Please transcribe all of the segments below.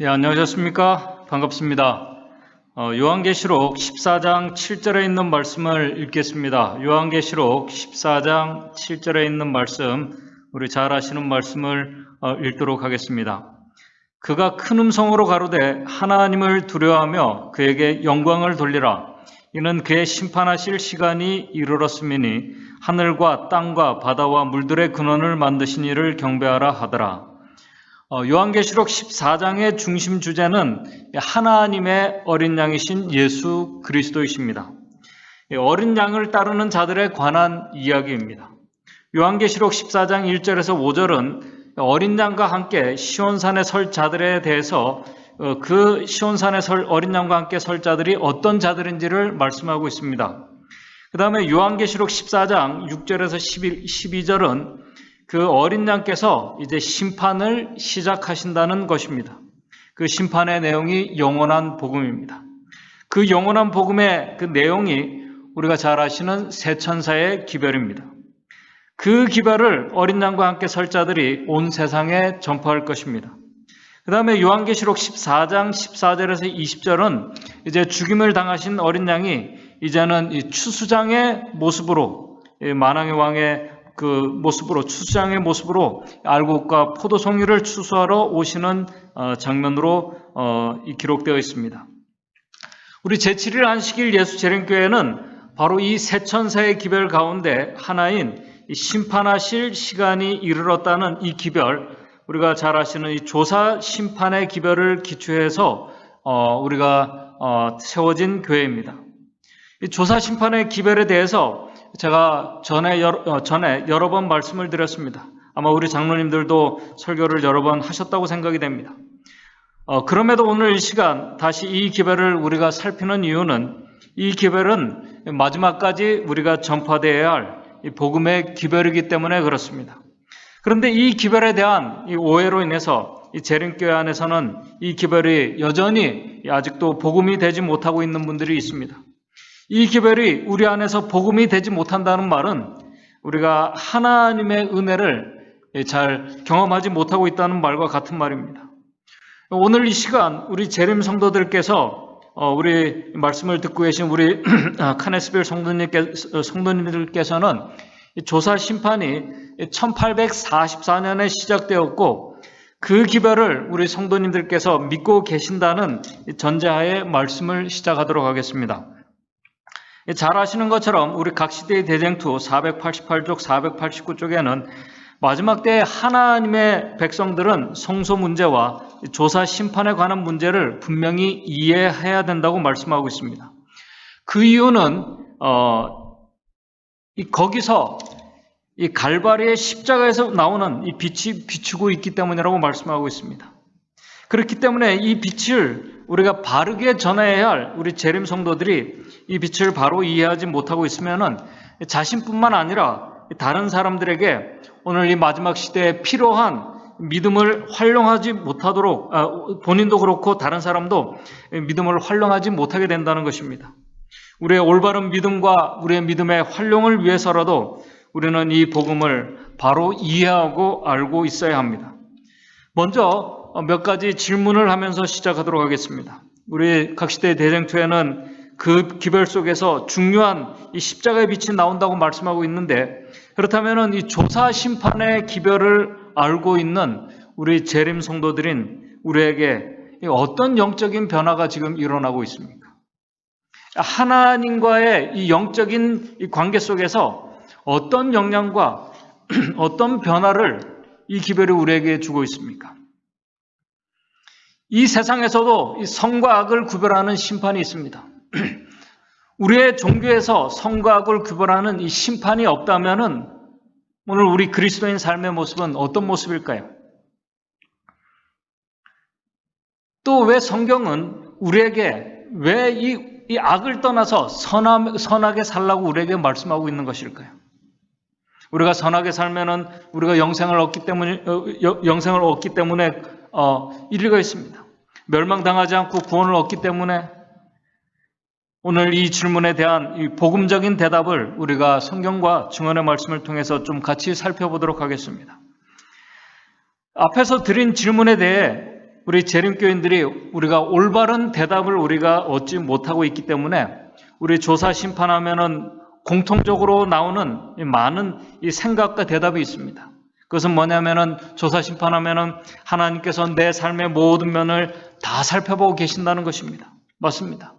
안녕하셨습니까? 반갑습니다. 요한계시록 14장 7절에 있는 말씀을 읽겠습니다. 요한계시록 14장 7절에 있는 말씀, 우리 잘 아시는 말씀을 읽도록 하겠습니다. 그가 큰 음성으로 가로되 하나님을 두려워하며 그에게 영광을 돌리라. 이는 그의 심판하실 시간이 이르렀음이니 하늘과 땅과 바다와 물들의 근원을 만드신 이를 경배하라 하더라. 요한계시록 14장의 중심 주제는 하나님의 어린 양이신 예수 그리스도이십니다. 어린 양을 따르는 자들에 관한 이야기입니다. 요한계시록 14장 1절에서 5절은 어린 양과 함께 시온산에 설 자들에 대해서 그 시온산에 설 어린 양과 함께 설 자들이 어떤 자들인지를 말씀하고 있습니다. 그 다음에 요한계시록 14장 6절에서 12절은 그 어린 양께서 이제 심판을 시작하신다는 것입니다. 그 심판의 내용이 영원한 복음입니다. 그 영원한 복음의 그 내용이 우리가 잘 아시는 새 천사의 기별입니다. 그 기별을 어린 양과 함께 설 자들이 온 세상에 전파할 것입니다. 그 다음에 요한계시록 14장 14절에서 20절은 이제 죽임을 당하신 어린 양이 이제는 이 추수장의 모습으로 만왕의 왕의 그 모습으로 추수장의 모습으로 알곡과 포도송이를 추수하러 오시는 장면으로 기록되어 있습니다. 우리 제7일 안식일 예수 재림교회는 바로 이 새 천사의 기별 가운데 하나인 심판하실 시간이 이르렀다는 이 기별, 우리가 잘 아시는 이 조사 심판의 기별을 기초해서 우리가 세워진 교회입니다. 이 조사 심판의 기별에 대해서 제가 전에 여러 번 말씀을 드렸습니다. 아마 우리 장로님들도 설교를 여러 번 하셨다고 생각이 됩니다. 그럼에도 오늘 이 시간 다시 이 기별을 우리가 살피는 이유는 이 기별은 마지막까지 우리가 전파되어야 할 이 복음의 기별이기 때문에 그렇습니다. 그런데 이 기별에 대한 이 오해로 인해서 이 재림교회 안에서는 이 기별이 여전히 아직도 복음이 되지 못하고 있는 분들이 있습니다. 이 기별이 우리 안에서 복음이 되지 못한다는 말은 우리가 하나님의 은혜를 잘 경험하지 못하고 있다는 말과 같은 말입니다. 오늘 이 시간 우리 재림 성도들께서 우리 말씀을 듣고 계신 우리 카네스빌 성도님들께서는 조사 심판이 1844년에 시작되었고 그 기별을 우리 성도님들께서 믿고 계신다는 전제하에 말씀을 시작하도록 하겠습니다. 잘 아시는 것처럼 우리 각시대의 대쟁투 488쪽, 489쪽에는 마지막 때에 하나님의 백성들은 성소 문제와 조사 심판에 관한 문제를 분명히 이해해야 된다고 말씀하고 있습니다. 그 이유는 거기서 이 갈바리의 십자가에서 나오는 이 빛이 비추고 있기 때문이라고 말씀하고 있습니다. 그렇기 때문에 이 빛을 우리가 바르게 전해야 할 우리 재림 성도들이 이 빛을 바로 이해하지 못하고 있으면은 자신뿐만 아니라 다른 사람들에게 오늘 이 마지막 시대에 필요한 믿음을 활용하지 못하도록 본인도 그렇고 다른 사람도 믿음을 활용하지 못하게 된다는 것입니다. 우리의 올바른 믿음과 우리의 믿음의 활용을 위해서라도 우리는 이 복음을 바로 이해하고 알고 있어야 합니다. 먼저 몇 가지 질문을 하면서 시작하도록 하겠습니다. 우리 각시대 대쟁투에는 그 기별 속에서 중요한 이 십자가의 빛이 나온다고 말씀하고 있는데, 그렇다면 이 조사 심판의 기별을 알고 있는 우리 재림 성도들인 우리에게 어떤 영적인 변화가 지금 일어나고 있습니까? 하나님과의 이 영적인 이 관계 속에서 어떤 영향과 어떤 변화를 이 기별이 우리에게 주고 있습니까? 이 세상에서도 이 성과 악을 구별하는 심판이 있습니다. 우리의 종교에서 성과 악을 구별하는 이 심판이 없다면은 오늘 우리 그리스도인 삶의 모습은 어떤 모습일까요? 또 왜 성경은 우리에게 왜 이 악을 떠나서 선하게 살라고 우리에게 말씀하고 있는 것일까요? 우리가 선하게 살면은 우리가 영생을 얻기 때문에 일리가 있습니다. 멸망당하지 않고 구원을 얻기 때문에 오늘 이 질문에 대한 이 복음적인 대답을 우리가 성경과 증언의 말씀을 통해서 좀 같이 살펴보도록 하겠습니다. 앞에서 드린 질문에 대해 우리 재림교인들이 우리가 올바른 대답을 우리가 얻지 못하고 있기 때문에 우리 조사 심판하면은 공통적으로 나오는 많은 이 생각과 대답이 있습니다. 그것은 뭐냐면은 조사 심판하면은 하나님께서 내 삶의 모든 면을 다 살펴보고 계신다는 것입니다. 맞습니다.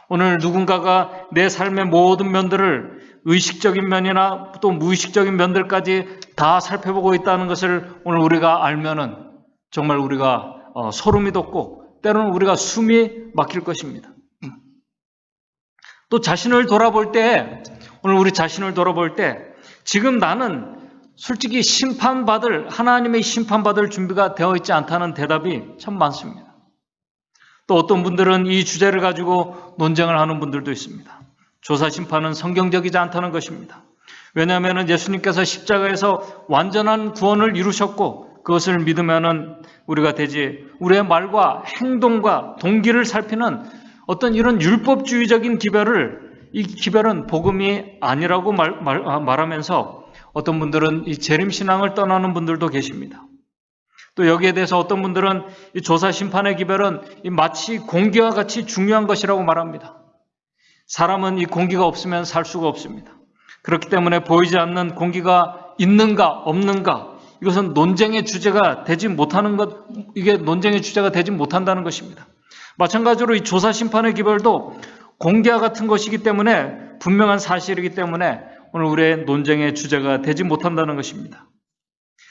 오늘 누군가가 내 삶의 모든 면들을 의식적인 면이나 또 무의식적인 면들까지 다 살펴보고 있다는 것을 오늘 우리가 알면은 정말 우리가 소름이 돋고 때로는 우리가 숨이 막힐 것입니다. 또 자신을 돌아볼 때, 오늘 우리 자신을 돌아볼 때 지금 나는 솔직히 하나님의 심판받을 준비가 되어 있지 않다는 대답이 참 많습니다. 또 어떤 분들은 이 주제를 가지고 논쟁을 하는 분들도 있습니다. 조사 심판은 성경적이지 않다는 것입니다. 왜냐하면 예수님께서 십자가에서 완전한 구원을 이루셨고 그것을 믿으면은 우리가 우리의 말과 행동과 동기를 살피는 어떤 이런 율법주의적인 이 기별은 복음이 아니라고 말하면서 어떤 분들은 이 재림신앙을 떠나는 분들도 계십니다. 또 여기에 대해서 어떤 분들은 이 조사 심판의 기별은 마치 공기와 같이 중요한 것이라고 말합니다. 사람은 이 공기가 없으면 살 수가 없습니다. 그렇기 때문에 보이지 않는 공기가 있는가 없는가 이것은 논쟁의 주제가 되지 못한다는 것입니다. 마찬가지로 이 조사 심판의 기별도 공기와 같은 것이기 때문에 분명한 사실이기 때문에 오늘 우리의 논쟁의 주제가 되지 못한다는 것입니다.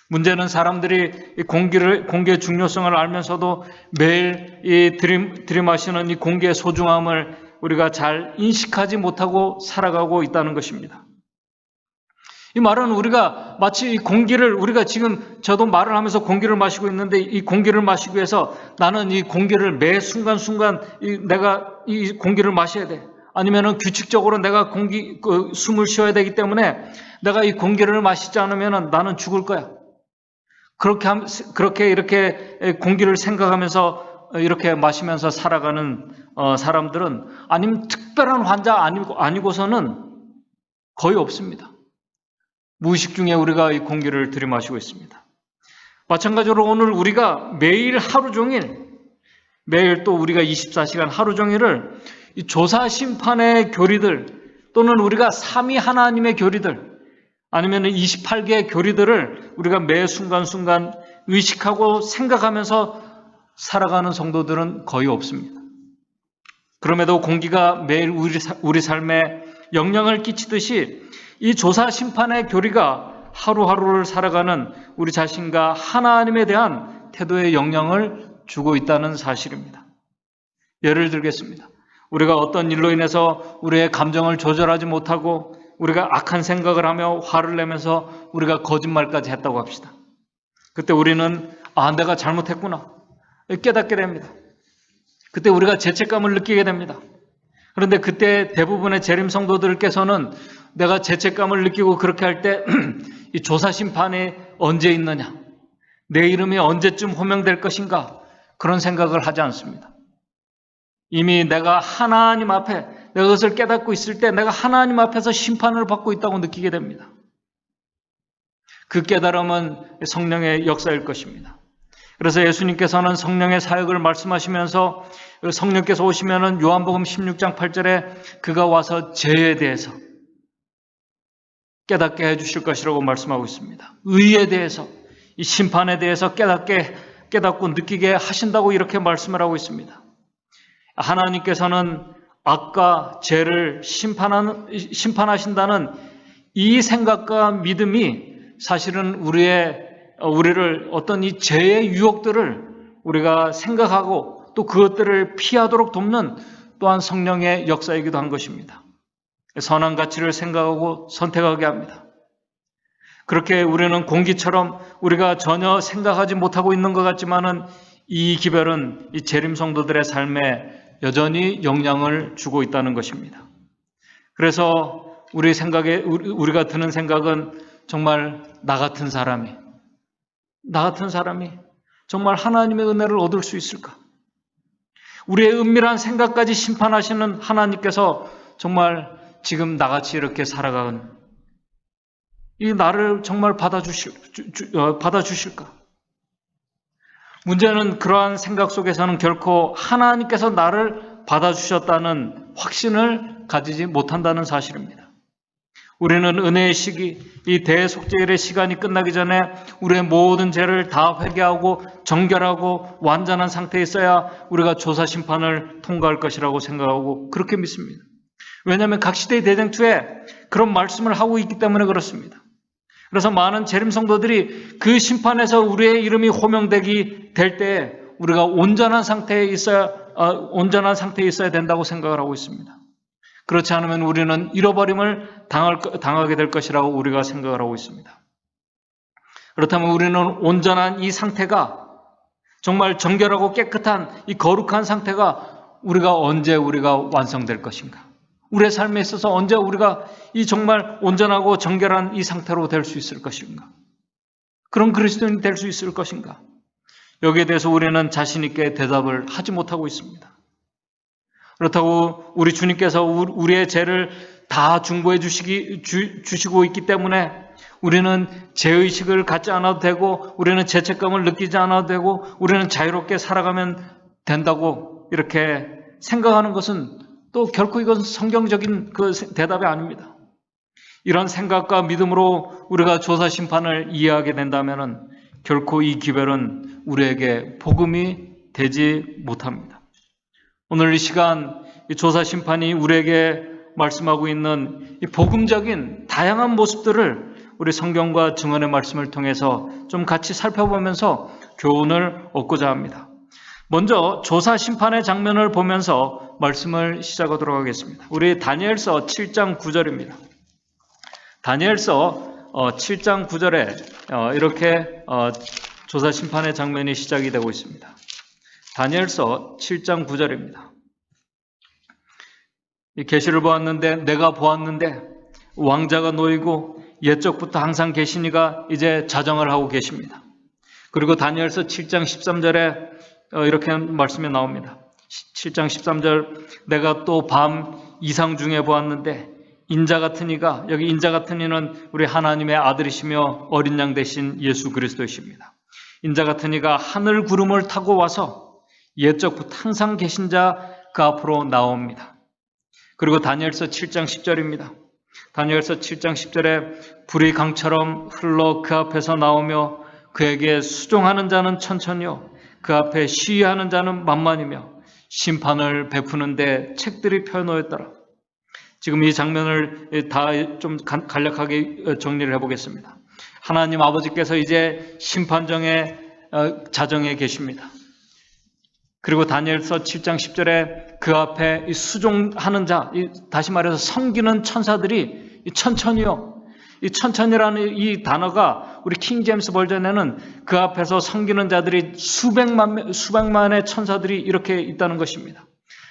문제는 사람들이 이 공기의 중요성을 알면서도 매일 들이마시는 이 공기의 소중함을 우리가 잘 인식하지 못하고 살아가고 있다는 것입니다. 이 말은 우리가 마치 이 공기를 우리가 지금 저도 말을 하면서 공기를 마시고 있는데 이 공기를 마시기 위해서 나는 이 공기를 매 순간순간 내가 이 공기를 마셔야 돼. 아니면은 규칙적으로 내가 숨을 쉬어야 되기 때문에 내가 이 공기를 마시지 않으면은 나는 죽을 거야. 이렇게 공기를 생각하면서 이렇게 마시면서 살아가는 사람들은 아니면 특별한 환자 아니고서는 거의 없습니다. 무의식 중에 우리가 이 공기를 들이마시고 있습니다. 마찬가지로 오늘 우리가 매일 하루 종일 매일 또 우리가 24시간 하루 종일을 이 조사 심판의 교리들 또는 우리가 삼위 하나님의 교리들 아니면 28개의 교리들을 우리가 매 순간순간 의식하고 생각하면서 살아가는 성도들은 거의 없습니다. 그럼에도 공기가 매일 우리 삶에 영향을 끼치듯이 이 조사 심판의 교리가 하루하루를 살아가는 우리 자신과 하나님에 대한 태도에 영향을 주고 있다는 사실입니다. 예를 들겠습니다. 우리가 어떤 일로 인해서 우리의 감정을 조절하지 못하고 우리가 악한 생각을 하며 화를 내면서 우리가 거짓말까지 했다고 합시다. 그때 우리는 내가 잘못했구나 깨닫게 됩니다. 그때 우리가 죄책감을 느끼게 됩니다. 그런데 그때 대부분의 재림 성도들께서는 내가 죄책감을 느끼고 그렇게 할 때 이 조사 심판이 언제 있느냐, 내 이름이 언제쯤 호명될 것인가 그런 생각을 하지 않습니다. 이미 내가 하나님 앞에 내가 그것을 깨닫고 있을 때 내가 하나님 앞에서 심판을 받고 있다고 느끼게 됩니다. 그 깨달음은 성령의 역사일 것입니다. 그래서 예수님께서는 성령의 사역을 말씀하시면서 성령께서 오시면은 요한복음 16장 8절에 그가 와서 죄에 대해서 깨닫게 해주실 것이라고 말씀하고 있습니다. 의에 대해서, 이 심판에 대해서 깨닫고 느끼게 하신다고 이렇게 말씀을 하고 있습니다. 하나님께서는 악과 죄를 심판하신다는 이 생각과 믿음이 사실은 우리를 어떤 이 죄의 유혹들을 우리가 생각하고 또 그것들을 피하도록 돕는 또한 성령의 역사이기도 한 것입니다. 선한 가치를 생각하고 선택하게 합니다. 그렇게 우리는 공기처럼 우리가 전혀 생각하지 못하고 있는 것 같지만은 이 기별은 이 재림 성도들의 삶에 여전히 영향을 주고 있다는 것입니다. 그래서 우리가 드는 생각은 정말 나 같은 사람이 정말 하나님의 은혜를 얻을 수 있을까? 우리의 은밀한 생각까지 심판하시는 하나님께서 정말 지금 나같이 이렇게 살아가는 이 나를 정말 받아주실까? 문제는 그러한 생각 속에서는 결코 하나님께서 나를 받아주셨다는 확신을 가지지 못한다는 사실입니다. 우리는 은혜의 시기, 이 대속죄일의 시간이 끝나기 전에 우리의 모든 죄를 다 회개하고 정결하고 완전한 상태에 있어야 우리가 조사 심판을 통과할 것이라고 생각하고 그렇게 믿습니다. 왜냐하면 각 시대의 대쟁투에 그런 말씀을 하고 있기 때문에 그렇습니다. 그래서 많은 재림 성도들이 그 심판에서 우리의 이름이 호명되기 될 때에 우리가 온전한 상태에 있어야 된다고 생각을 하고 있습니다. 그렇지 않으면 우리는 잃어버림을 당하게 될 것이라고 우리가 생각을 하고 있습니다. 그렇다면 우리는 온전한 이 상태가 정말 정결하고 깨끗한 이 거룩한 상태가 언제 우리가 완성될 것인가? 우리의 삶에 있어서 언제 우리가 이 정말 온전하고 정결한 이 상태로 될 수 있을 것인가? 그런 그리스도인이 될 수 있을 것인가? 여기에 대해서 우리는 자신 있게 대답을 하지 못하고 있습니다. 그렇다고 우리 주님께서 우리의 죄를 다 중보해 주시고 있기 때문에 우리는 죄의식을 갖지 않아도 되고 우리는 죄책감을 느끼지 않아도 되고 우리는 자유롭게 살아가면 된다고 이렇게 생각하는 것은 또 결코 이건 성경적인 그 대답이 아닙니다. 이런 생각과 믿음으로 우리가 조사 심판을 이해하게 된다면 결코 이 기별은 우리에게 복음이 되지 못합니다. 오늘 이 시간 이 조사 심판이 우리에게 말씀하고 있는 이 복음적인 다양한 모습들을 우리 성경과 증언의 말씀을 통해서 좀 같이 살펴보면서 교훈을 얻고자 합니다. 먼저 조사 심판의 장면을 보면서 말씀을 시작하도록 하겠습니다. 우리 다니엘서 7장 9절입니다. 다니엘서 7장 9절에 이렇게 조사 심판의 장면이 시작이 되고 있습니다. 다니엘서 7장 9절입니다. 이 계시를 내가 보았는데 왕자가 놓이고 옛적부터 항상 계시니가 이제 자정을 하고 계십니다. 그리고 다니엘서 7장 13절에 이렇게 말씀이 나옵니다. 7장 13절 내가 또 밤 이상 중에 보았는데 인자 같은 이가, 여기 인자 같은 이는 우리 하나님의 아들이시며 어린 양 되신 예수 그리스도이십니다. 인자 같은 이가 하늘 구름을 타고 와서 옛적부터 항상 계신 자 그 앞으로 나옵니다. 그리고 다니엘서 7장 10절입니다. 다니엘서 7장 10절에 불이 강처럼 흘러 그 앞에서 나오며 그에게 수종하는 자는 천천히요 그 앞에 시위하는 자는 만만이며 심판을 베푸는데 책들이 펴놓였더라. 지금 이 장면을 다 좀 간략하게 정리를 해보겠습니다. 하나님 아버지께서 이제 심판정의 자정에 계십니다. 그리고 다니엘서 7장 10절에 그 앞에 수종하는 자, 다시 말해서 섬기는 천사들이 천천히요. 이 천천히라는 이 단어가 우리 킹 제임스 버전에는 그 앞에서 섬기는 자들이 수백만의 천사들이 이렇게 있다는 것입니다.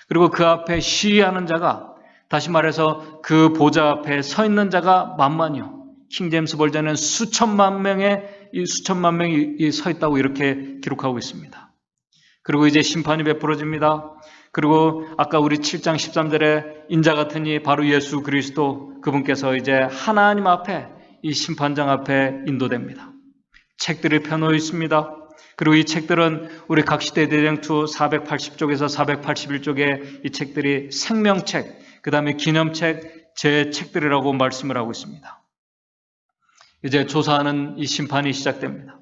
그리고 그 앞에 시위하는 자가, 다시 말해서 그 보좌 앞에 서 있는 자가 만만이요. 킹 제임스 버전에는 수천만 명이 서 있다고 이렇게 기록하고 있습니다. 그리고 이제 심판이 베풀어집니다. 그리고 아까 우리 7장 13절에 인자 같으니 바로 예수 그리스도, 그분께서 이제 하나님 앞에 이 심판장 앞에 인도됩니다. 책들이 펴놓여 있습니다. 그리고 이 책들은 우리 각 시대 대쟁투 480쪽에서 481쪽에 이 책들이 생명책, 그 다음에 기념책, 제 책들이라고 말씀을 하고 있습니다. 이제 조사하는 이 심판이 시작됩니다.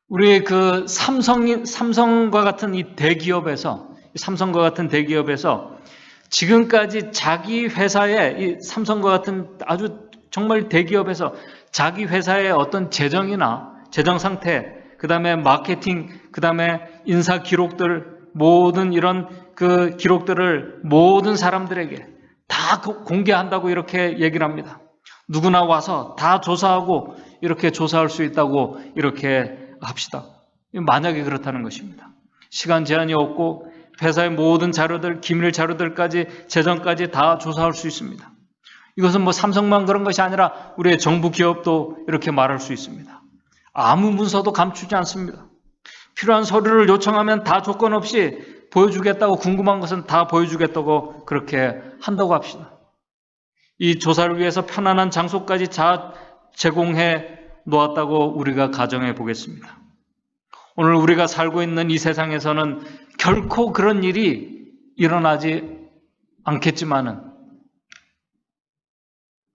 우리 그 삼성과 같은 이 대기업에서 지금까지 자기 회사의 이 삼성과 같은 아주 정말 대기업에서 자기 회사의 어떤 재정 상태, 그 다음에 마케팅, 그 다음에 인사 기록들, 모든 이런 그 기록들을 모든 사람들에게 다 공개한다고 이렇게 얘기를 합니다. 누구나 와서 다 조사하고 이렇게 조사할 수 있다고 이렇게 합시다. 만약에 그렇다는 것입니다. 시간 제한이 없고 회사의 모든 자료들, 기밀 자료들까지, 재정까지 다 조사할 수 있습니다. 이것은 뭐 삼성만 그런 것이 아니라 우리의 정부 기업도 이렇게 말할 수 있습니다. 아무 문서도 감추지 않습니다. 필요한 서류를 요청하면 다 조건 없이 보여주겠다고, 궁금한 것은 다 보여주겠다고 그렇게 한다고 합시다. 이 조사를 위해서 편안한 장소까지 다 제공해 놓았다고 우리가 가정해 보겠습니다. 오늘 우리가 살고 있는 이 세상에서는 결코 그런 일이 일어나지 않겠지만은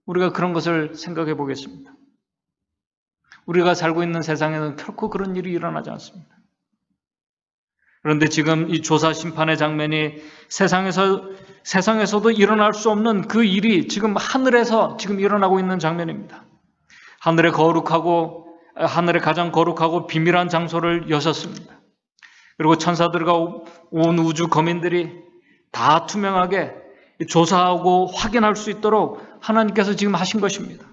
우리가 그런 것을 생각해 보겠습니다. 우리가 살고 있는 세상에는 결코 그런 일이 일어나지 않습니다. 그런데 지금 이 조사 심판의 장면이 세상에서도 일어날 수 없는 그 일이 지금 하늘에서 지금 일어나고 있는 장면입니다. 하늘에 가장 거룩하고 비밀한 장소를 여셨습니다. 그리고 천사들과 온 우주 거민들이 다 투명하게 조사하고 확인할 수 있도록 하나님께서 지금 하신 것입니다.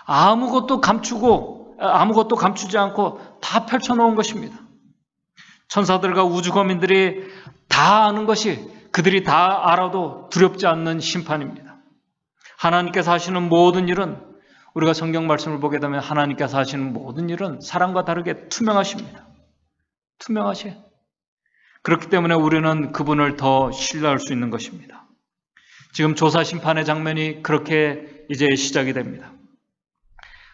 아무것도 감추지 않고 다 펼쳐놓은 것입니다. 천사들과 우주 거민들이 다 아는 것이 그들이 다 알아도 두렵지 않는 심판입니다. 하나님께서 하시는 모든 일은 우리가 성경 말씀을 보게 되면 하나님께서 하시는 모든 일은 사람과 다르게 투명하십니다. 투명하시. 그렇기 때문에 우리는 그분을 더 신뢰할 수 있는 것입니다. 지금 조사 심판의 장면이 그렇게 이제 시작이 됩니다.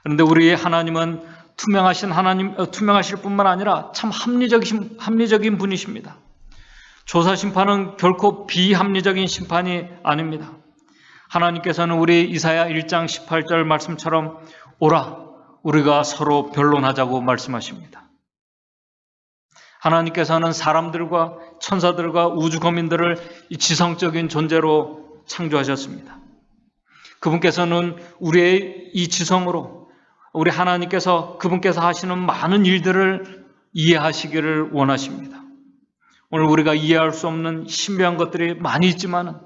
그런데 우리 하나님은 투명하실 뿐만 아니라 참 합리적인 분이십니다. 조사 심판은 결코 비합리적인 심판이 아닙니다. 하나님께서는 우리 이사야 1장 18절 말씀처럼 오라 우리가 서로 변론하자고 말씀하십니다. 하나님께서는 사람들과 천사들과 우주 거민들을 이 지성적인 존재로 창조하셨습니다. 그분께서는 우리의 이 지성으로 우리 하나님께서 그분께서 하시는 많은 일들을 이해하시기를 원하십니다. 오늘 우리가 이해할 수 없는 신비한 것들이 많이 있지만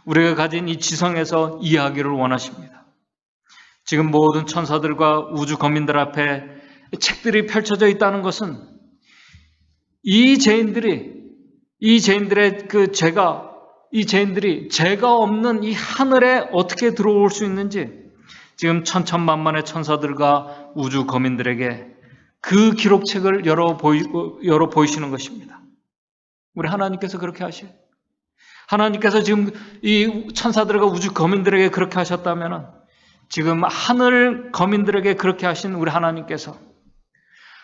우리가 가진 이 지성에서 이해하기를 원하십니다. 지금 모든 천사들과 우주 거민들 앞에 책들이 펼쳐져 있다는 것은 이 죄인들의 죄가 없는 이 하늘에 어떻게 들어올 수 있는지 지금 천천만만의 천사들과 우주 거민들에게 그 기록책을 열어 보이시는 것입니다. 우리 하나님께서 그렇게 하셔요. 하나님께서 지금 이 천사들과 우주 거민들에게 그렇게 하셨다면 지금 하늘 거민들에게 그렇게 하신 우리 하나님께서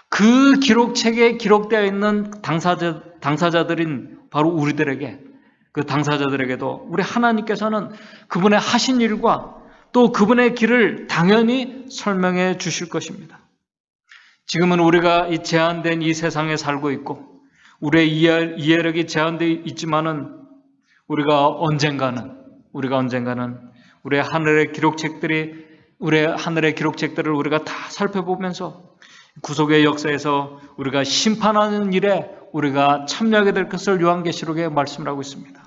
그 기록책에 기록되어 있는 당사자들인 바로 우리들에게 그 당사자들에게도 우리 하나님께서는 그분의 하신 일과 또 그분의 길을 당연히 설명해 주실 것입니다. 지금은 우리가 이 제한된 이 세상에 살고 있고 우리의 이해력이 제한되어 있지만은 우리가 언젠가는 우리의 하늘의 기록책들을 우리가 다 살펴보면서 구속의 역사에서 우리가 심판하는 일에 우리가 참여하게 될 것을 요한계시록에 말씀을 하고 있습니다.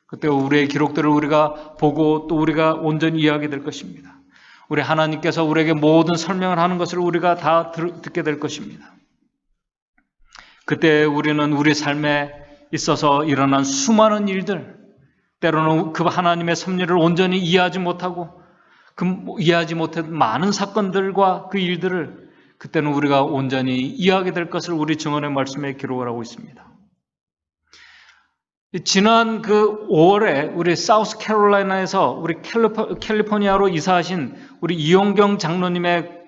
그때 우리의 기록들을 우리가 보고 또 우리가 온전히 이해하게 될 것입니다. 우리 하나님께서 우리에게 모든 설명을 하는 것을 우리가 다 듣게 될 것입니다. 그때 우리는 우리 삶에 있어서 일어난 수많은 일들, 때로는 그 하나님의 섭리를 온전히 이해하지 못했던 많은 사건들과 그 일들을 그때는 우리가 온전히 이해하게 될 것을 우리 증언의 말씀에 기록을 하고 있습니다. 지난 그 5월에 우리 사우스캐롤라이나에서 우리 캘리포니아로 이사하신 우리 이용경 장로님의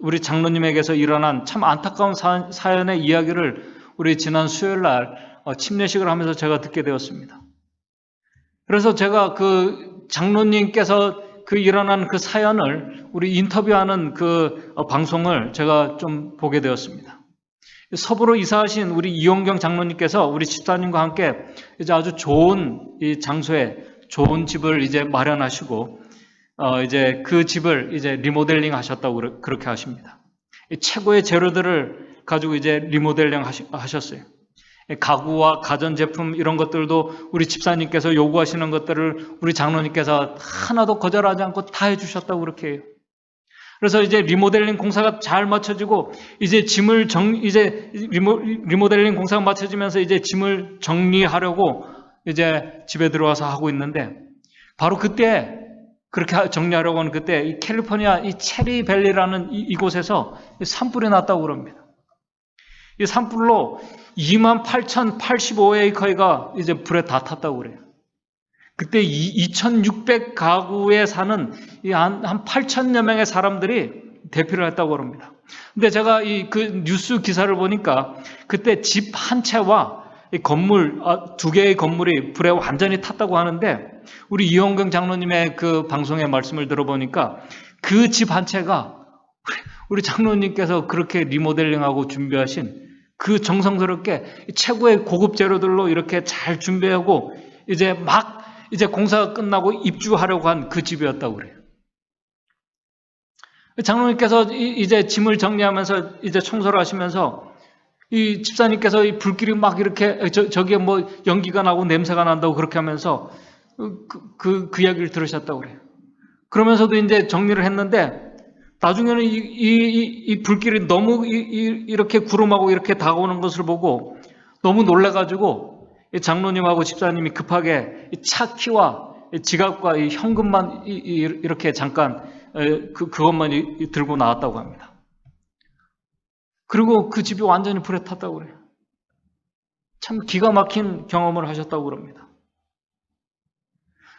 우리 장로님에게서 일어난 참 안타까운 사연의 이야기를 우리 지난 수요일 날 침례식을 하면서 제가 듣게 되었습니다. 그래서 제가 그 장로님께서 일어난 그 사연을 우리 인터뷰하는 그 방송을 제가 좀 보게 되었습니다. 서부로 이사하신 우리 이용경 장로님께서 우리 집사님과 함께 이제 아주 좋은 이 장소에 좋은 집을 이제 마련하시고 이제 그 집을 이제 리모델링 하셨다고 그렇게 하십니다. 최고의 재료들을 가지고 이제 리모델링 하셨어요. 가구와 가전제품 이런 것들도 우리 집사님께서 요구하시는 것들을 우리 장로님께서 하나도 거절하지 않고 다 해주셨다고 그렇게 해요. 그래서 이제 리모델링 공사가 잘 맞춰지고 이제 리모델링 공사가 맞춰지면서 이제 짐을 정리하려고 이제 집에 들어와서 하고 있는데 바로 그때 그렇게 정리하려고 하는 그때 이 캘리포니아 이 체리밸리라는 이곳에서 산불이 났다고 그럽니다. 이 산불로 28,085에이커가 이제 불에 다 탔다고 그래요. 그때 2,600가구에 사는 한 8,000여 명의 사람들이 대피를 했다고 합니다. 근데 제가 그 뉴스 기사를 보니까 그때 집 한 채와 이 건물, 두 개의 건물이 불에 완전히 탔다고 하는데, 우리 이용경 장로님의 그 방송의 말씀을 들어보니까 그 집 한 채가 우리 장로님께서 그렇게 리모델링하고 준비하신 그 정성스럽게 최고의 고급 재료들로 이렇게 잘 준비하고 이제 공사가 끝나고 입주하려고 한 그 집이었다고 그래요. 장로님께서 이제 짐을 정리하면서 이제 청소를 하시면서 이 집사님께서 이 불길이 막 이렇게 저기에 뭐 연기가 나고 냄새가 난다고 그렇게 하면서 그 이야기를 들으셨다고 그래요. 그러면서도 이제 정리를 했는데 나중에는 이 불길이 너무 이렇게 구름하고 이렇게 다가오는 것을 보고 너무 놀래가지고 장로님하고 집사님이 급하게 차 키와 지갑과 이 현금만 이렇게 잠깐 그것만 들고 나왔다고 합니다. 그리고 그 집이 완전히 불에 탔다고 그래요. 참 기가 막힌 경험을 하셨다고 그럽니다.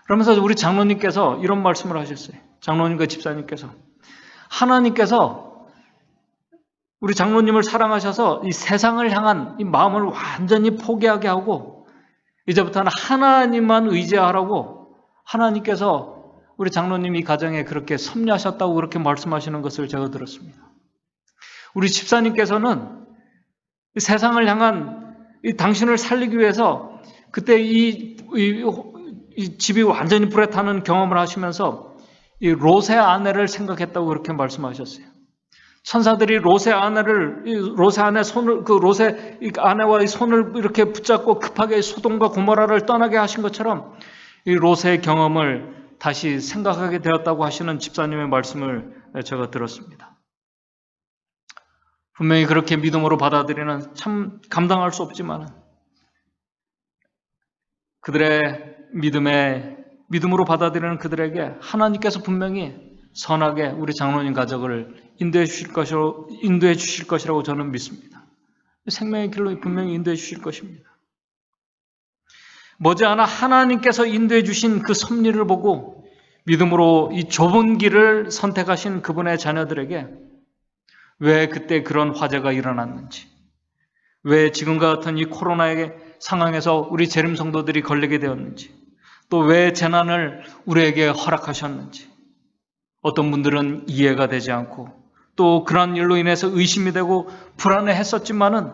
그러면서 우리 장로님께서 이런 말씀을 하셨어요. 장로님과 집사님께서 하나님께서 우리 장로님을 사랑하셔서 이 세상을 향한 이 마음을 완전히 포기하게 하고 이제부터는 하나님만 의지하라고 하나님께서 우리 장로님이 이 가정에 그렇게 섭리하셨다고 그렇게 말씀하시는 것을 제가 들었습니다. 우리 집사님께서는 이 세상을 향한 이 당신을 살리기 위해서 그때 이 집이 완전히 불에 타는 경험을 하시면서 이 롯의 아내를 생각했다고 그렇게 말씀하셨어요. 천사들이 롯의 아내와의 손을 이렇게 붙잡고 급하게 소돔과 고모라를 떠나게 하신 것처럼 이 롯의 경험을 다시 생각하게 되었다고 하시는 집사님의 말씀을 제가 들었습니다. 분명히 그렇게 믿음으로 받아들이는 참 감당할 수 없지만 그들의 믿음으로 받아들이는 그들에게 하나님께서 분명히 선하게 우리 장로님 가족을 인도해 주실 것이라고 저는 믿습니다. 생명의 길로 분명히 인도해 주실 것입니다. 머지않아 하나님께서 인도해 주신 그 섭리를 보고 믿음으로 이 좁은 길을 선택하신 그분의 자녀들에게 왜 그때 그런 화재가 일어났는지, 왜 지금과 같은 이 코로나의 상황에서 우리 재림 성도들이 걸리게 되었는지, 또 왜 재난을 우리에게 허락하셨는지, 어떤 분들은 이해가 되지 않고 또 그런 일로 인해서 의심이 되고 불안해했었지만은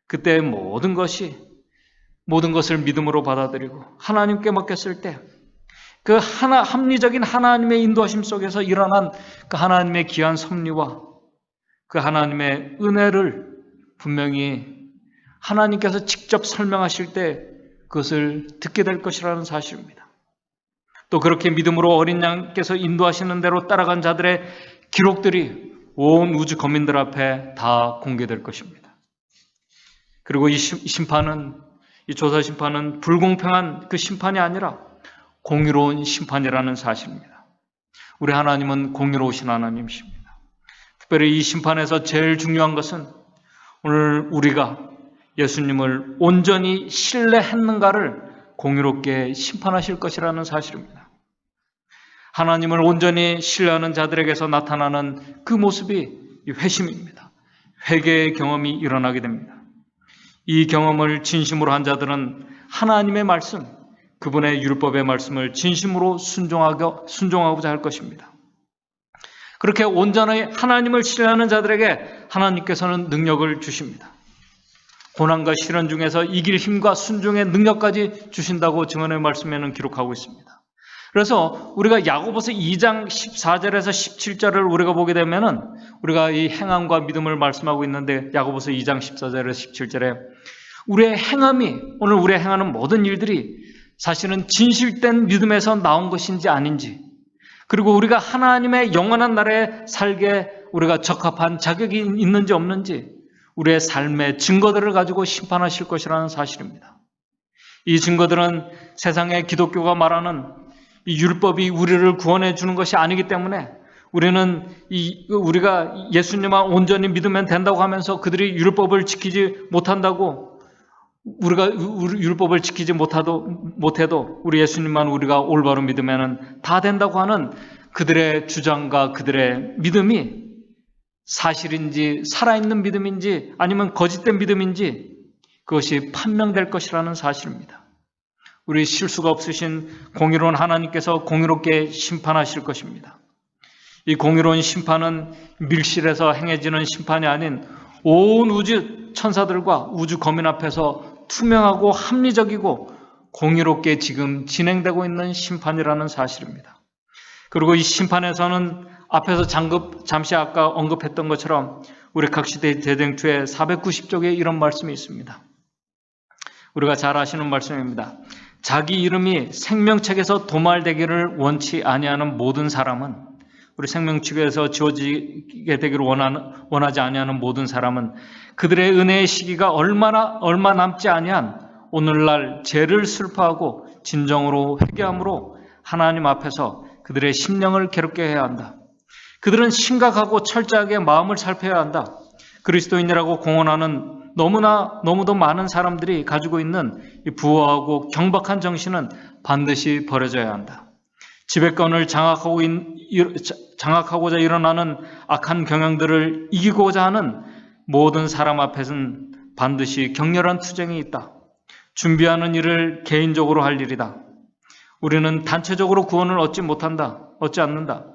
그때 모든 것을 믿음으로 받아들이고 하나님께 맡겼을 때 그 합리적인 하나님의 인도하심 속에서 일어난 그 하나님의 귀한 섭리와 그 하나님의 은혜를 분명히 하나님께서 직접 설명하실 때 그것을 듣게 될 것이라는 사실입니다. 또 그렇게 믿음으로 어린 양께서 인도하시는 대로 따라간 자들의 기록들이 온 우주 거민들 앞에 다 공개될 것입니다. 그리고 이 조사 심판은 불공평한 그 심판이 아니라 공의로운 심판이라는 사실입니다. 우리 하나님은 공의로우신 하나님이십니다. 특별히 이 심판에서 제일 중요한 것은 오늘 우리가 예수님을 온전히 신뢰했는가를 공의롭게 심판하실 것이라는 사실입니다. 하나님을 온전히 신뢰하는 자들에게서 나타나는 그 모습이 회심입니다. 회개의 경험이 일어나게 됩니다. 이 경험을 진심으로 한 자들은 하나님의 말씀, 그분의 율법의 말씀을 진심으로 순종하고자 할 것입니다. 그렇게 온전히 하나님을 신뢰하는 자들에게 하나님께서는 능력을 주십니다. 고난과 시련 중에서 이길 힘과 순종의 능력까지 주신다고 증언의 말씀에는 기록하고 있습니다. 그래서 우리가 야고보서 2장 14절에서 17절을 우리가 보게 되면은 우리가 이 행함과 믿음을 말씀하고 있는데 야고보서 2장 14절에서 17절에 우리의 행하는 모든 일들이 사실은 진실된 믿음에서 나온 것인지 아닌지, 그리고 우리가 하나님의 영원한 나라에 살게 우리가 적합한 자격이 있는지 없는지 우리의 삶의 증거들을 가지고 심판하실 것이라는 사실입니다. 이 증거들은 세상의 기독교가 말하는 이 율법이 우리를 구원해 주는 것이 아니기 때문에 우리가 예수님만 온전히 믿으면 된다고 하면서 그들이 율법을 지키지 못한다고 우리가 율법을 지키지 못해도 우리 예수님만 우리가 올바로 믿으면 다 된다고 하는 그들의 주장과 그들의 믿음이 사실인지 살아있는 믿음인지 아니면 거짓된 믿음인지 그것이 판명될 것이라는 사실입니다. 우리 실수가 없으신 공의로운 하나님께서 공의롭게 심판하실 것입니다. 이 공의로운 심판은 밀실에서 행해지는 심판이 아닌 온 우주 천사들과 우주 거민 앞에서 투명하고 합리적이고 공의롭게 지금 진행되고 있는 심판이라는 사실입니다. 그리고 이 심판에서는 앞에서 잠시 아까 언급했던 것처럼 우리 각시대 대쟁투의 490쪽에 이런 말씀이 있습니다. 우리가 잘 아시는 말씀입니다. 자기 이름이 생명책에서 도말되기를 원치 아니하는 모든 사람은, 우리 생명책에서 지워지게 되기를 원하지 아니하는 모든 사람은 그들의 은혜의 시기가 얼마 남지 아니한 오늘날 죄를 슬퍼하고 진정으로 회개함으로 하나님 앞에서 그들의 심령을 괴롭게 해야 한다. 그들은 심각하고 철저하게 마음을 살펴야 한다. 그리스도인이라고 공언하는 너무도 많은 사람들이 가지고 있는 이 부호하고 경박한 정신은 반드시 버려져야 한다. 지배권을 장악하고자 일어나는 악한 경향들을 이기고자 하는 모든 사람 앞에서는 반드시 격렬한 투쟁이 있다. 준비하는 일을 개인적으로 할 일이다. 우리는 단체적으로 구원을 얻지 않는다.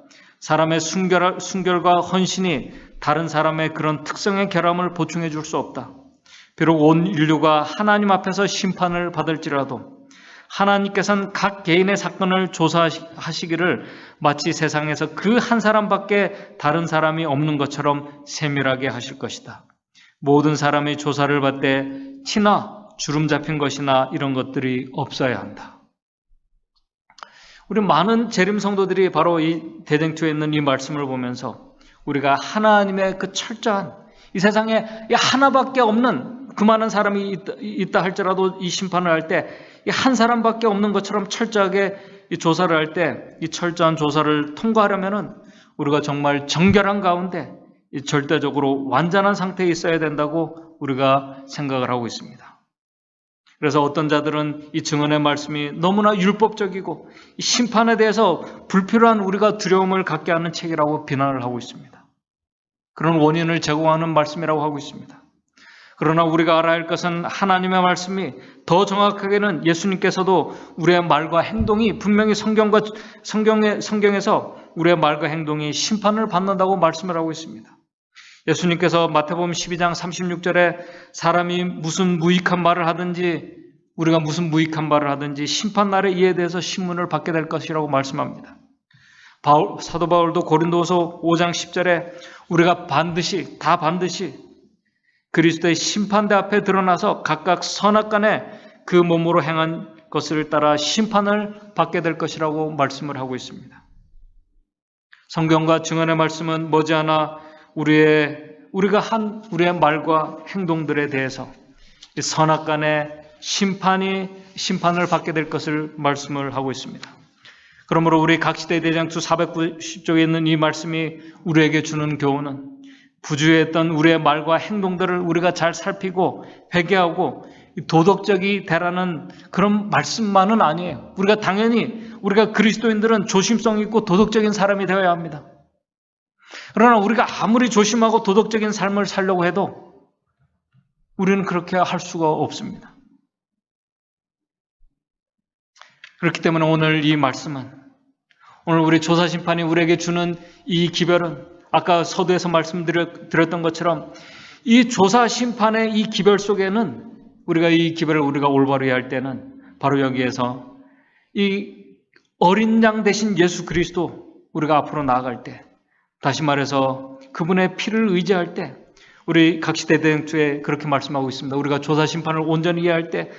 사람의 순결과 헌신이 다른 사람의 그런 특성의 결함을 보충해 줄 수 없다. 비록 온 인류가 하나님 앞에서 심판을 받을지라도 하나님께서는 각 개인의 사건을 조사하시기를 마치 세상에서 그 한 사람밖에 다른 사람이 없는 것처럼 세밀하게 하실 것이다. 모든 사람이 조사를 받되 티나 주름 잡힌 것이나 이런 것들이 없어야 한다. 우리 많은 재림 성도들이 바로 이 대쟁투에 있는 이 말씀을 보면서 우리가 하나님의 그 철저한, 이 세상에 하나밖에 없는 그 많은 사람이 있다 할지라도 이 심판을 할 때 이 한 사람밖에 없는 것처럼 철저하게 이 조사를 할 때 이 철저한 조사를 통과하려면은 우리가 정말 정결한 가운데 이 절대적으로 완전한 상태에 있어야 된다고 우리가 생각을 하고 있습니다. 그래서 어떤 자들은 이 증언의 말씀이 너무나 율법적이고 이 심판에 대해서 불필요한 우리가 두려움을 갖게 하는 책이라고 비난을 하고 있습니다. 그런 원인을 제공하는 말씀이라고 하고 있습니다. 그러나 우리가 알아야 할 것은 하나님의 말씀이, 더 정확하게는 예수님께서도 우리의 말과 행동이 분명히 성경에서 우리의 말과 행동이 심판을 받는다고 말씀을 하고 있습니다. 예수님께서 마태복음 12장 36절에 사람이 무슨 무익한 말을 하든지 우리가 무슨 무익한 말을 하든지 심판날에 이에 대해서 신문을 받게 될 것이라고 말씀합니다. 사도 바울도 고린도서 5장 10절에 우리가 반드시 그리스도의 심판대 앞에 드러나서 각각 선악간에 그 몸으로 행한 것을 따라 심판을 받게 될 것이라고 말씀을 하고 있습니다. 성경과 증언의 말씀은 머지않아 우리가 한 우리의 말과 행동들에 대해서 선악간의 심판을 받게 될 것을 말씀을 하고 있습니다. 그러므로 우리 각시대 대장투 490쪽에 있는 이 말씀이 우리에게 주는 교훈은 부주의했던 우리의 말과 행동들을 우리가 잘 살피고 회개하고 도덕적이 되라는 그런 말씀만은 아니에요. 우리가 그리스도인들은 조심성 있고 도덕적인 사람이 되어야 합니다. 그러나 우리가 아무리 조심하고 도덕적인 삶을 살려고 해도 우리는 그렇게 할 수가 없습니다. 그렇기 때문에 오늘 이 말씀은, 오늘 우리 조사심판이 우리에게 주는 이 기별은 아까 서두에서 말씀드렸던 것처럼 이 조사심판의 이 기별 속에는 이 기별을 우리가 올바로 이해할 때는 바로 여기에서 이 어린 양 대신 예수 그리스도 우리가 앞으로 나아갈 때, 다시 말해서 그분의 피를 의지할 때, 우리 각시대 대행투에 그렇게 말씀하고 있습니다. 우리가 조사심판을 온전히 이해할 때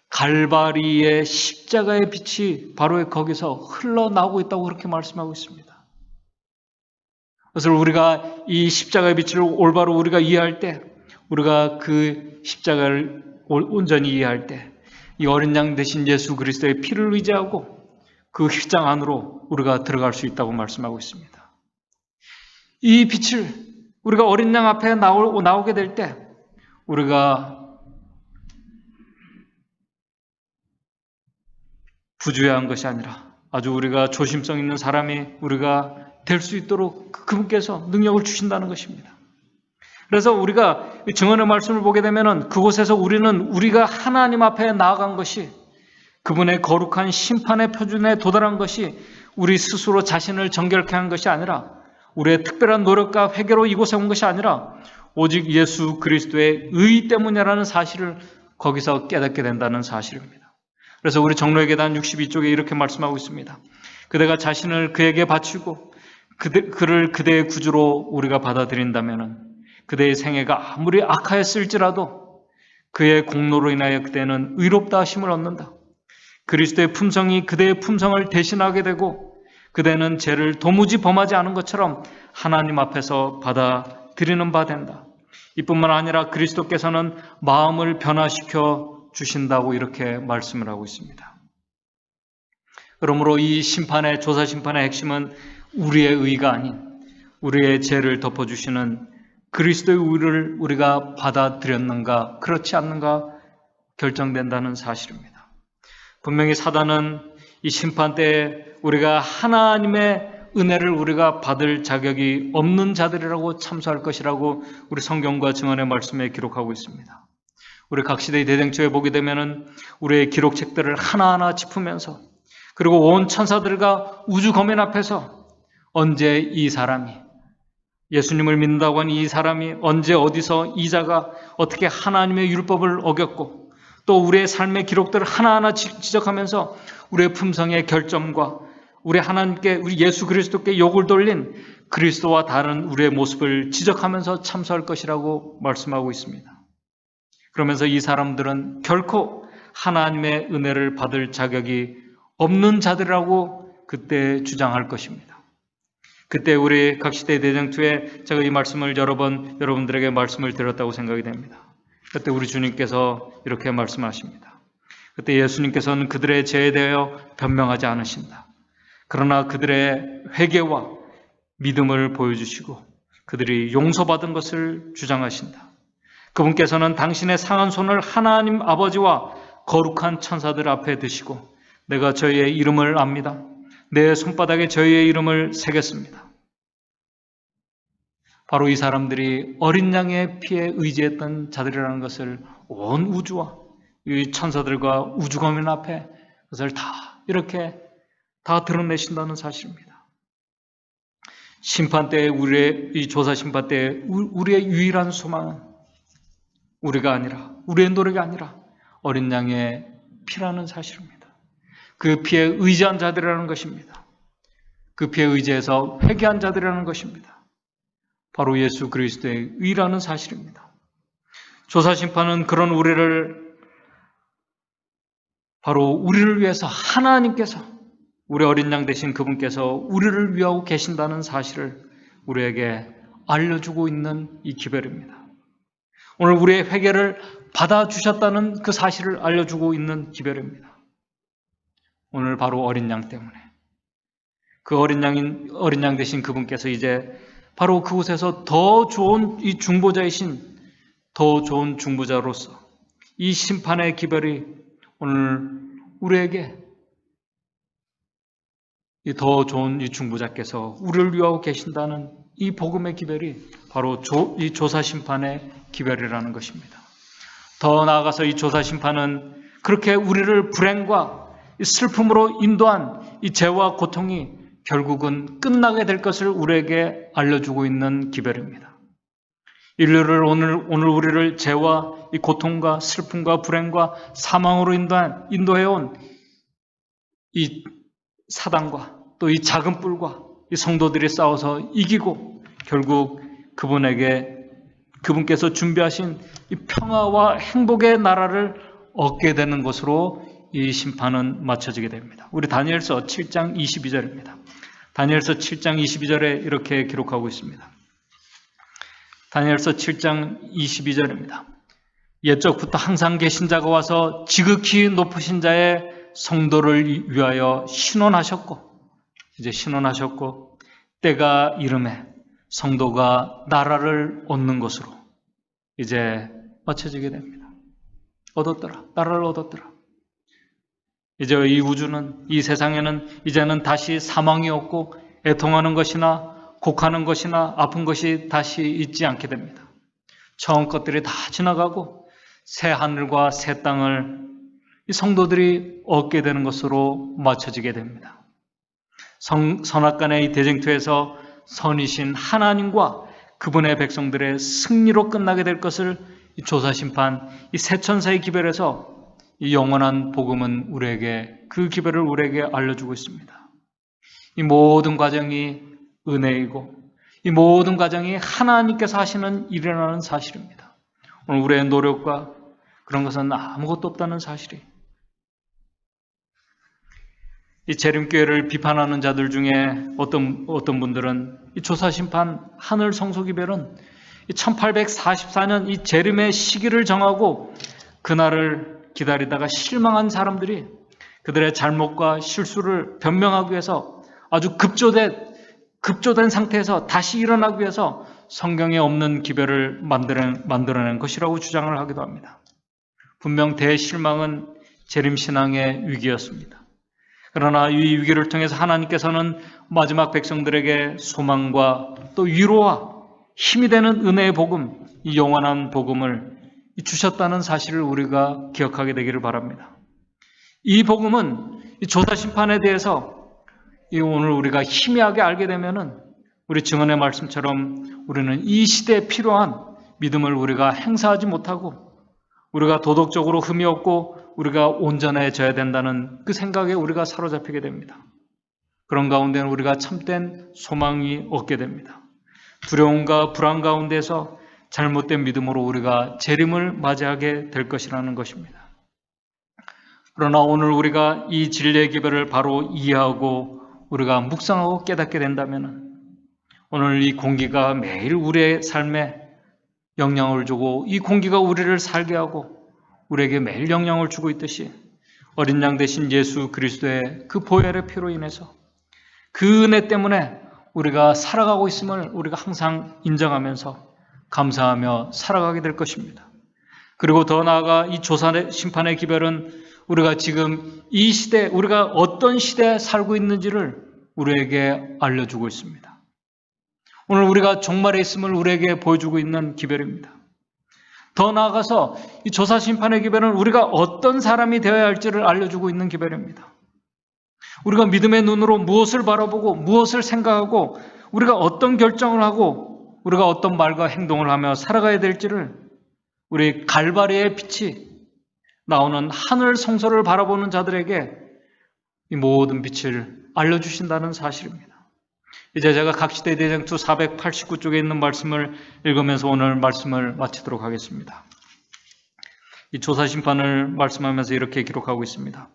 갈바리의 십자가의 빛이 바로 거기서 흘러나오고 있다고 그렇게 말씀하고 있습니다. 그래서 우리가 이 십자가의 빛을 올바로 우리가 이해할 때, 우리가 그 십자가를 온전히 이해할 때, 이 어린 양 대신 예수 그리스도의 피를 의지하고 그 휘장 안으로 우리가 들어갈 수 있다고 말씀하고 있습니다. 이 빛을 우리가 어린 양 앞에 나오게 될 때, 우리가 부주의한 것이 아니라 아주 우리가 조심성 있는 사람이 우리가 될 수 있도록 그분께서 능력을 주신다는 것입니다. 그래서 우리가 증언의 말씀을 보게 되면은 그곳에서 우리가 하나님 앞에 나아간 것이, 그분의 거룩한 심판의 표준에 도달한 것이 우리 스스로 자신을 정결케 한 것이 아니라, 우리의 특별한 노력과 회개로 이곳에 온 것이 아니라 오직 예수 그리스도의 의 때문이라는 사실을 거기서 깨닫게 된다는 사실입니다. 그래서 우리 정로의 계단 62쪽에 이렇게 말씀하고 있습니다. 그대가 자신을 그에게 바치고 그를 그대의 구주로 우리가 받아들인다면 그대의 생애가 아무리 악하였을지라도 그의 공로로 인하여 그대는 의롭다 하심을 얻는다. 그리스도의 품성이 그대의 품성을 대신하게 되고 그대는 죄를 도무지 범하지 않은 것처럼 하나님 앞에서 받아들이는 바 된다. 이뿐만 아니라 그리스도께서는 마음을 변화시켜 주신다고 이렇게 말씀을 하고 있습니다. 그러므로 이 조사 심판의 핵심은 우리의 의가 아닌 우리의 죄를 덮어주시는 그리스도의 의를 우리가 받아들였는가 그렇지 않는가 결정된다는 사실입니다. 분명히 사단은 이 심판 때에 우리가 하나님의 은혜를 우리가 받을 자격이 없는 자들이라고 참소할 것이라고 우리 성경과 증언의 말씀에 기록하고 있습니다. 우리 각 시대의 대댕초에 보게 되면은 우리의 기록책들을 하나하나 짚으면서, 그리고 온 천사들과 우주 거민 앞에서 언제 이 사람이, 예수님을 믿는다고 하는 이 사람이 언제 어디서 이 자가 어떻게 하나님의 율법을 어겼고, 또 우리의 삶의 기록들을 하나하나 지적하면서 우리의 품성의 결점과 우리 예수 그리스도께 욕을 돌린 그리스도와 다른 우리의 모습을 지적하면서 참소할 것이라고 말씀하고 있습니다. 그러면서 이 사람들은 결코 하나님의 은혜를 받을 자격이 없는 자들이라고 그때 주장할 것입니다. 그때 우리 각시대 대쟁투에 제가 이 말씀을 여러 번 여러분들에게 말씀을 드렸다고 생각이 됩니다. 그때 우리 주님께서 이렇게 말씀하십니다. 그때 예수님께서는 그들의 죄에 대하여 변명하지 않으신다. 그러나 그들의 회개와 믿음을 보여주시고 그들이 용서받은 것을 주장하신다. 그분께서는 당신의 상한 손을 하나님 아버지와 거룩한 천사들 앞에 드시고 내가 저희의 이름을 압니다. 내 손바닥에 저희의 이름을 새겼습니다. 바로 이 사람들이 어린 양의 피에 의지했던 자들이라는 것을 온 우주와 이 천사들과 우주거민 앞에 그것을 이렇게 다 드러내신다는 사실입니다. 심판 때에 이 조사 심판 때에 우리의 유일한 소망은 우리가 아니라, 우리의 노력이 아니라 어린 양의 피라는 사실입니다. 그 피에 의지한 자들이라는 것입니다. 그 피에 의지해서 회개한 자들이라는 것입니다. 바로 예수 그리스도의 의라는 사실입니다. 조사 심판은 그런 바로 우리를 위해서 하나님께서, 우리 어린 양 되신 그분께서 우리를 위하고 계신다는 사실을 우리에게 알려주고 있는 이 기별입니다. 오늘 우리의 회개를 받아주셨다는 그 사실을 알려주고 있는 기별입니다. 오늘 바로 어린 양 때문에 그 어린 양 되신 그분께서 이제 바로 그곳에서 더 좋은 이 중보자이신 더 좋은 중보자로서 이 심판의 기별이 오늘 우리에게 이 더 좋은 이 중보자께서 우리를 위하고 계신다는 이 복음의 기별이 바로 이 조사 심판의 기별이라는 것입니다. 더 나아가서 이 조사 심판은 그렇게 우리를 불행과 슬픔으로 인도한 이 죄와 고통이 결국은 끝나게 될 것을 우리에게 알려주고 있는 기별입니다. 인류를 오늘 우리를 죄와 이 고통과 슬픔과 불행과 사망으로 인도해온 이 사단과 또 이 작은 뿔과 이 성도들이 싸워서 이기고 결국 그분께서 준비하신 이 평화와 행복의 나라를 얻게 되는 것으로 이 심판은 마쳐지게 됩니다. 우리 다니엘서 7장 22절입니다. 다니엘서 7장 22절에 이렇게 기록하고 있습니다. 다니엘서 7장 22절입니다. 옛적부터 항상 계신 자가 와서 지극히 높으신 자의 성도를 위하여 신원하셨고 때가 이름에 성도가 나라를 얻는 것으로 이제 마쳐지게 됩니다. 나라를 얻었더라. 이제 이 우주는, 이 세상에는 이제는 다시 사망이 없고 애통하는 것이나 곡하는 것이나 아픈 것이 다시 있지 않게 됩니다. 처음 것들이 다 지나가고 새 하늘과 새 땅을 이 성도들이 얻게 되는 것으로 맞춰지게 됩니다. 선악간의 이 대쟁투에서 선이신 하나님과 그분의 백성들의 승리로 끝나게 될 것을 이 조사심판, 이 새천사의 기별에서 이 영원한 복음은 우리에게 그 기별을 우리에게 알려주고 있습니다. 이 모든 과정이 은혜이고 이 모든 과정이 하나님께서 하시는 일이라는 사실입니다. 오늘 우리의 노력과 그런 것은 아무것도 없다는 사실이. 이 재림교회를 비판하는 자들 중에 어떤 분들은 이 조사심판 하늘 성소기별은 1844년 이 재림의 시기를 정하고 그날을 기다리다가 실망한 사람들이 그들의 잘못과 실수를 변명하기 위해서 아주 급조된 상태에서 다시 일어나기 위해서 성경에 없는 기별을 만들어낸 것이라고 주장을 하기도 합니다. 분명 대실망은 재림신앙의 위기였습니다. 그러나 이 위기를 통해서 하나님께서는 마지막 백성들에게 소망과 또 위로와 힘이 되는 은혜의 복음, 이 영원한 복음을 주셨다는 사실을 우리가 기억하게 되기를 바랍니다. 이 복음은 이 조사심판에 대해서 오늘 우리가 희미하게 알게 되면은 우리 증언의 말씀처럼 우리는 이 시대에 필요한 믿음을 우리가 행사하지 못하고 우리가 도덕적으로 흠이 없고 우리가 온전해져야 된다는 그 생각에 우리가 사로잡히게 됩니다. 그런 가운데는 우리가 참된 소망이 없게 됩니다. 두려움과 불안 가운데서 잘못된 믿음으로 우리가 재림을 맞이하게 될 것이라는 것입니다. 그러나 오늘 우리가 이 진리의 기별을 바로 이해하고 우리가 묵상하고 깨닫게 된다면 오늘 이 공기가 매일 우리의 삶에 영향을 주고 이 공기가 우리를 살게 하고 우리에게 매일 영향을 주고 있듯이 어린 양 대신 예수 그리스도의 그 보혈의 피로 인해서 그 은혜 때문에 우리가 살아가고 있음을 우리가 항상 인정하면서 감사하며 살아가게 될 것입니다. 그리고 더 나아가 이 조사 심판의 기별은 우리가 지금 이 시대, 우리가 어떤 시대에 살고 있는지를 우리에게 알려주고 있습니다. 오늘 우리가 종말에 있음을 우리에게 보여주고 있는 기별입니다. 더 나아가서 이 조사 심판의 기별은 우리가 어떤 사람이 되어야 할지를 알려주고 있는 기별입니다. 우리가 믿음의 눈으로 무엇을 바라보고 무엇을 생각하고 우리가 어떤 결정을 하고 우리가 어떤 말과 행동을 하며 살아가야 될지를 우리 갈바리의 빛이 나오는 하늘 성소를 바라보는 자들에게 이 모든 빛을 알려주신다는 사실입니다. 이제 제가 각시대 대쟁투 489쪽에 있는 말씀을 읽으면서 오늘 말씀을 마치도록 하겠습니다. 이 조사심판을 말씀하면서 이렇게 기록하고 있습니다.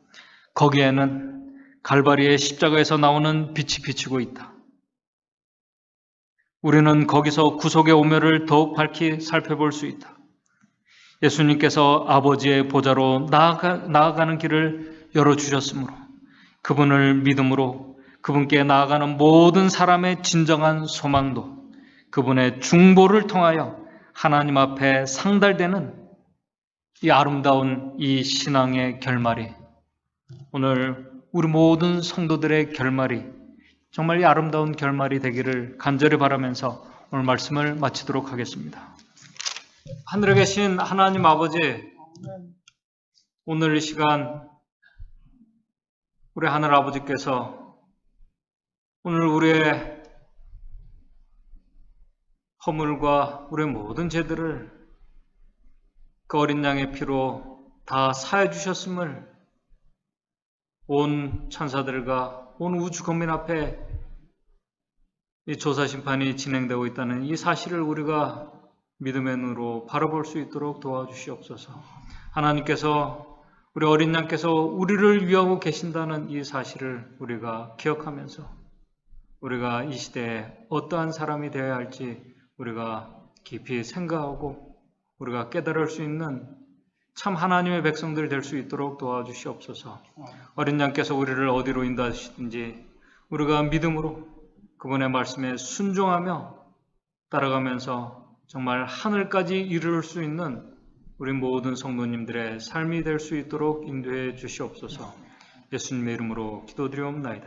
거기에는 갈바리의 십자가에서 나오는 빛이 비치고 있다. 우리는 거기서 구속의 오멸을 더욱 밝히 살펴볼 수 있다. 예수님께서 아버지의 보좌로 나아가는 길을 열어주셨으므로 그분을 믿음으로 그분께 나아가는 모든 사람의 진정한 소망도 그분의 중보를 통하여 하나님 앞에 상달되는 이 아름다운 이 신앙의 결말이 오늘 우리 모든 성도들의 결말이 정말 이 아름다운 결말이 되기를 간절히 바라면서 오늘 말씀을 마치도록 하겠습니다. 하늘에 계신 하나님 아버지, 오늘 이 시간 우리 하늘 아버지께서 오늘 우리의 허물과 우리의 모든 죄들을 그 어린 양의 피로 다 사해 주셨음을 온 천사들과 온 우주 국민 앞에 이 조사 심판이 진행되고 있다는 이 사실을 우리가 믿음의 눈으로 바라볼 수 있도록 도와주시옵소서. 하나님께서 우리 어린 양께서 우리를 위하고 계신다는 이 사실을 우리가 기억하면서 우리가 이 시대에 어떠한 사람이 되어야 할지 우리가 깊이 생각하고 우리가 깨달을 수 있는 참 하나님의 백성들이 될 수 있도록 도와주시옵소서. 어린 양께서 우리를 어디로 인도하시든지 우리가 믿음으로 그분의 말씀에 순종하며 따라가면서 정말 하늘까지 이룰 수 있는 우리 모든 성도님들의 삶이 될 수 있도록 인도해 주시옵소서. 예수님의 이름으로 기도드리옵나이다.